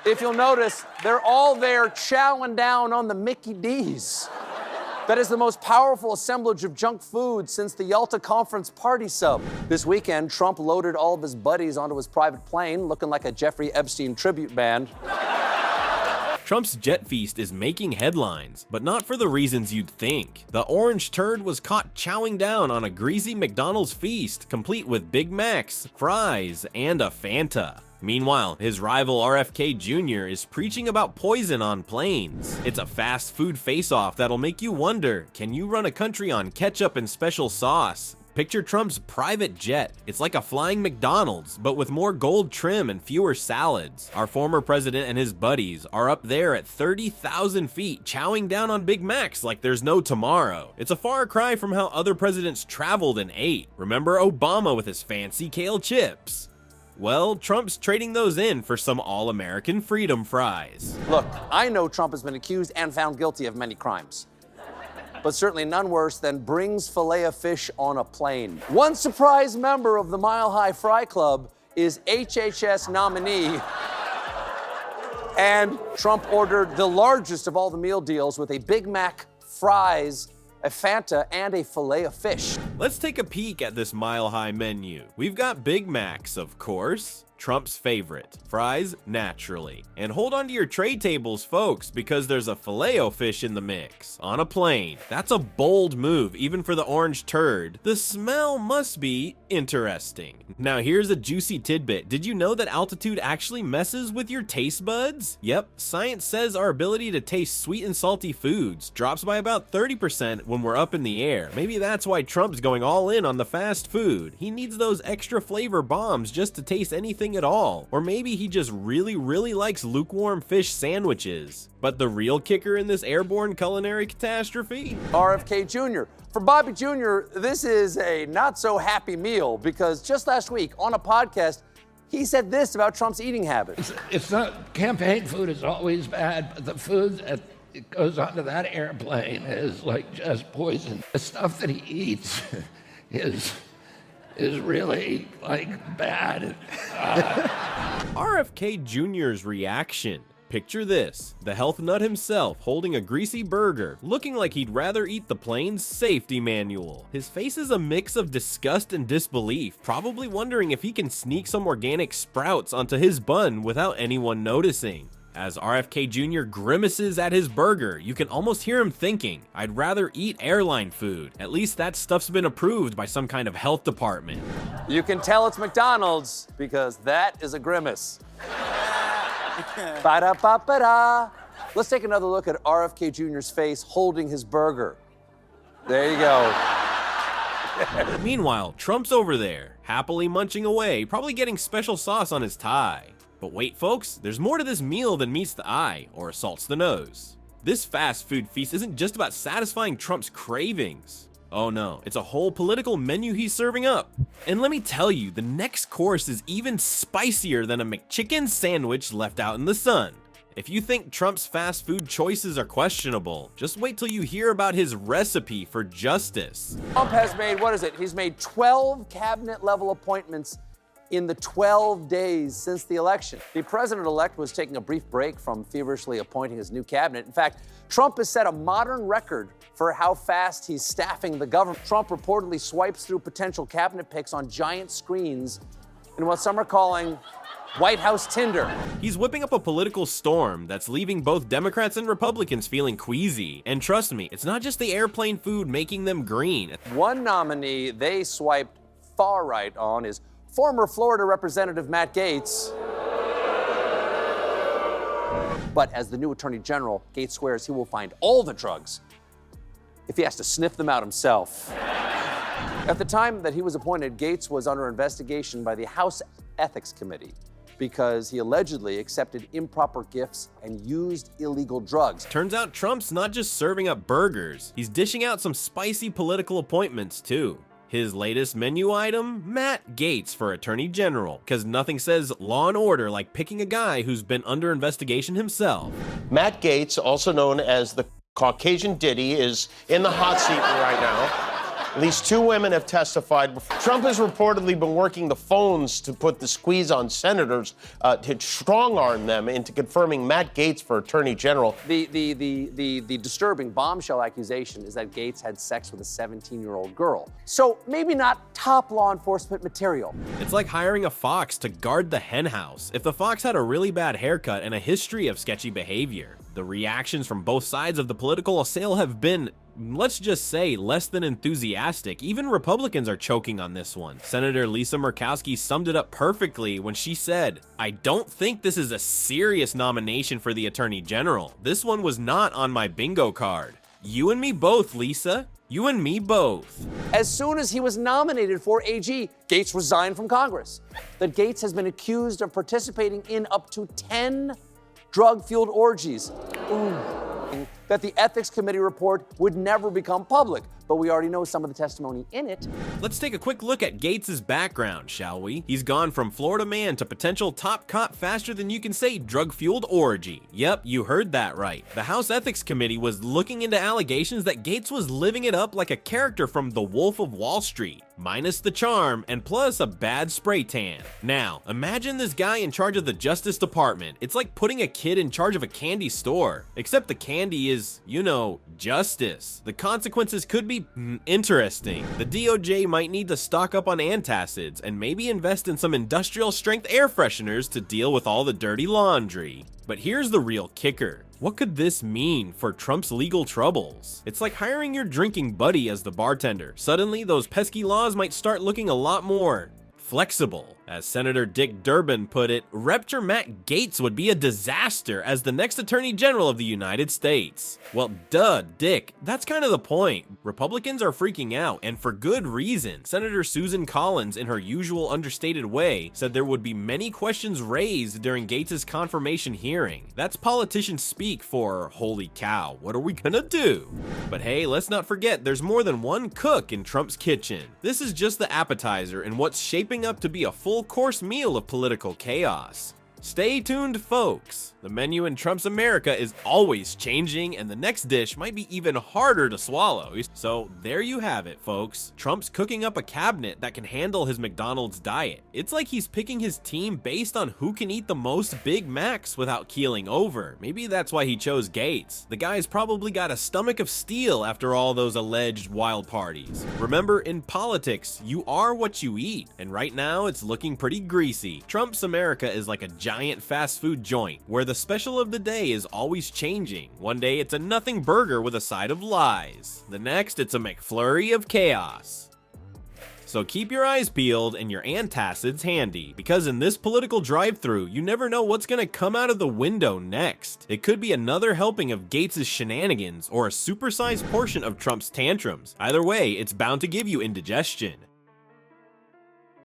If you'll notice, they're all there chowing down on the Mickey D's. That is the most powerful assemblage of junk food since the Yalta Conference party sub. This weekend, Trump loaded all of his buddies onto his private plane, looking like a Jeffrey Epstein tribute band. Trump's jet feast is making headlines, but not for the reasons you'd think. The orange turd was caught chowing down on a greasy McDonald's feast, complete with Big Macs, fries, and a Fanta. Meanwhile, his rival RFK Jr. is preaching about poison on planes. It's a fast food face-off that'll make you wonder, can you run a country on ketchup and special sauce? Picture Trump's private jet. It's like a flying McDonald's, but with more gold trim and fewer salads. Our former president and his buddies are up there at 30,000 feet, chowing down on Big Macs like there's no tomorrow. It's a far cry from how other presidents traveled and ate. Remember Obama with his fancy kale chips? Well, Trump's trading those in for some all-American freedom fries. Look, I know Trump has been accused and found guilty of many crimes, but certainly none worse than brings Filet-O-Fish on a plane. One surprise member of the Mile High Fry Club is HHS nominee, and Trump ordered the largest of all the meal deals with a Big Mac, fries, a Fanta, and a Filet-O-Fish. Let's take a peek at this mile-high menu. We've got Big Macs, of course, Trump's favorite, fries naturally. And hold on to your tray tables, folks, because there's a Filet-O-Fish in the mix, on a plane. That's a bold move, even for the orange turd. The smell must be interesting. Now here's a juicy tidbit. Did you know that altitude actually messes with your taste buds? Yep, science says our ability to taste sweet and salty foods drops by about 30% when we're up in the air. Maybe that's why Trump's going all in on the fast food. He needs those extra flavor bombs just to taste anything at all. Or maybe he just really likes lukewarm fish sandwiches. But the real kicker in this airborne culinary catastrophe? RFK Jr. For Bobby Jr., this is a not-so-happy meal because just last week on a podcast, he said this about Trump's eating habits. It's not, campaign food is always bad, but the food that goes onto that airplane is like just poison. The stuff that he eats is really like bad. RFK Jr.'s reaction. Picture this, the health nut himself holding a greasy burger, looking like he'd rather eat the plane's safety manual. His face is a mix of disgust and disbelief, probably wondering if he can sneak some organic sprouts onto his bun without anyone noticing. As RFK Jr. grimaces at his burger, you can almost hear him thinking, I'd rather eat airline food. At least that stuff's been approved by some kind of health department. You can tell it's McDonald's because that is a grimace. Ba-da-ba-ba-da. Let's take another look at RFK Jr.'s face holding his burger. There you go. Meanwhile, Trump's over there, happily munching away, probably getting special sauce on his tie. But wait, folks, there's more to this meal than meets the eye or assaults the nose. This fast food feast isn't just about satisfying Trump's cravings. Oh no, it's a whole political menu he's serving up. And let me tell you, the next course is even spicier than a McChicken sandwich left out in the sun. If you think Trump's fast food choices are questionable, just wait till you hear about his recipe for justice. Trump has made, he's made 12 cabinet-level appointments in the 12 days since the election. The president-elect was taking a brief break from feverishly appointing his new cabinet. In fact, Trump has set a modern record for how fast he's staffing the government. Trump reportedly swipes through potential cabinet picks on giant screens in what some are calling White House Tinder. He's whipping up a political storm that's leaving both Democrats and Republicans feeling queasy. And trust me, it's not just the airplane food making them green. One nominee they swiped far right on is former Florida Representative Matt Gaetz. But as the new Attorney General, Gaetz swears he will find all the drugs if he has to sniff them out himself. At the time that he was appointed, Gaetz was under investigation by the House Ethics Committee because he allegedly accepted improper gifts and used illegal drugs. Turns out Trump's not just serving up burgers, he's dishing out some spicy political appointments too. His latest menu item? Matt Gaetz for Attorney General, because nothing says law and order like picking a guy who's been under investigation himself. Matt Gaetz, also known as the Caucasian Diddy, is in the hot seat right now. At least 2 women have testified. Trump has reportedly been working the phones to put the squeeze on senators to strong-arm them into confirming Matt Gaetz for Attorney General. The disturbing bombshell accusation is that Gaetz had sex with a 17-year-old girl. So maybe not top law enforcement material. It's like hiring a fox to guard the henhouse. If the fox had a really bad haircut and a history of sketchy behavior, the reactions from both sides of the political assail have been, let's just say, less than enthusiastic. Even Republicans are choking on this one. Senator Lisa Murkowski summed it up perfectly when she said, "I don't think this is a serious nomination for the Attorney General. This one was not on my bingo card. You and me both, Lisa. You and me both." As soon as he was nominated for AG, Gaetz resigned from Congress. That Gaetz has been accused of participating in up to 10 drug-fueled orgies. That the Ethics Committee report would never become public, but we already know some of the testimony in it. Let's take a quick look at Gaetz' background, shall we? He's gone from Florida man to potential top cop faster than you can say drug-fueled orgy. Yep, you heard that right. The House Ethics Committee was looking into allegations that Gaetz was living it up like a character from The Wolf of Wall Street, minus the charm and plus a bad spray tan. Now, imagine this guy in charge of the Justice Department. It's like putting a kid in charge of a candy store, except the candy is, you know, justice. The consequences could be interesting. The DOJ might need to stock up on antacids and maybe invest in some industrial strength air fresheners to deal with all the dirty laundry. But here's the real kicker. What could this mean for Trump's legal troubles? It's like hiring your drinking buddy as the bartender. Suddenly, those pesky laws might start looking a lot more flexible. As Senator Dick Durbin put it, Reptor Matt Gaetz would be a disaster as the next Attorney General of the United States. Well, duh, Dick, that's kind of the point. Republicans are freaking out, and for good reason. Senator Susan Collins, in her usual understated way, said there would be many questions raised during Gaetz' confirmation hearing. That's politician speak for, holy cow, what are we gonna do? But hey, let's not forget there's more than one cook in Trump's kitchen. This is just the appetizer in what's shaping up to be a full course meal of political chaos. Stay tuned, folks. The menu in Trump's America is always changing, and the next dish might be even harder to swallow. So there you have it, folks. Trump's cooking up a cabinet that can handle his McDonald's diet. It's like he's picking his team based on who can eat the most Big Macs without keeling over. Maybe that's why he chose Gaetz. The guy's probably got a stomach of steel after all those alleged wild parties. Remember, in politics, you are what you eat, and right now it's looking pretty greasy. Trump's America is like a giant fast food joint where the special of the day is always changing. One day it's a nothing burger with a side of lies. The next it's a McFlurry of chaos. So keep your eyes peeled and your antacids handy, because in this political drive-thru, you never know what's gonna come out of the window next. It could be another helping of Gaetz' shenanigans or a supersized portion of Trump's tantrums. Either way, it's bound to give you indigestion.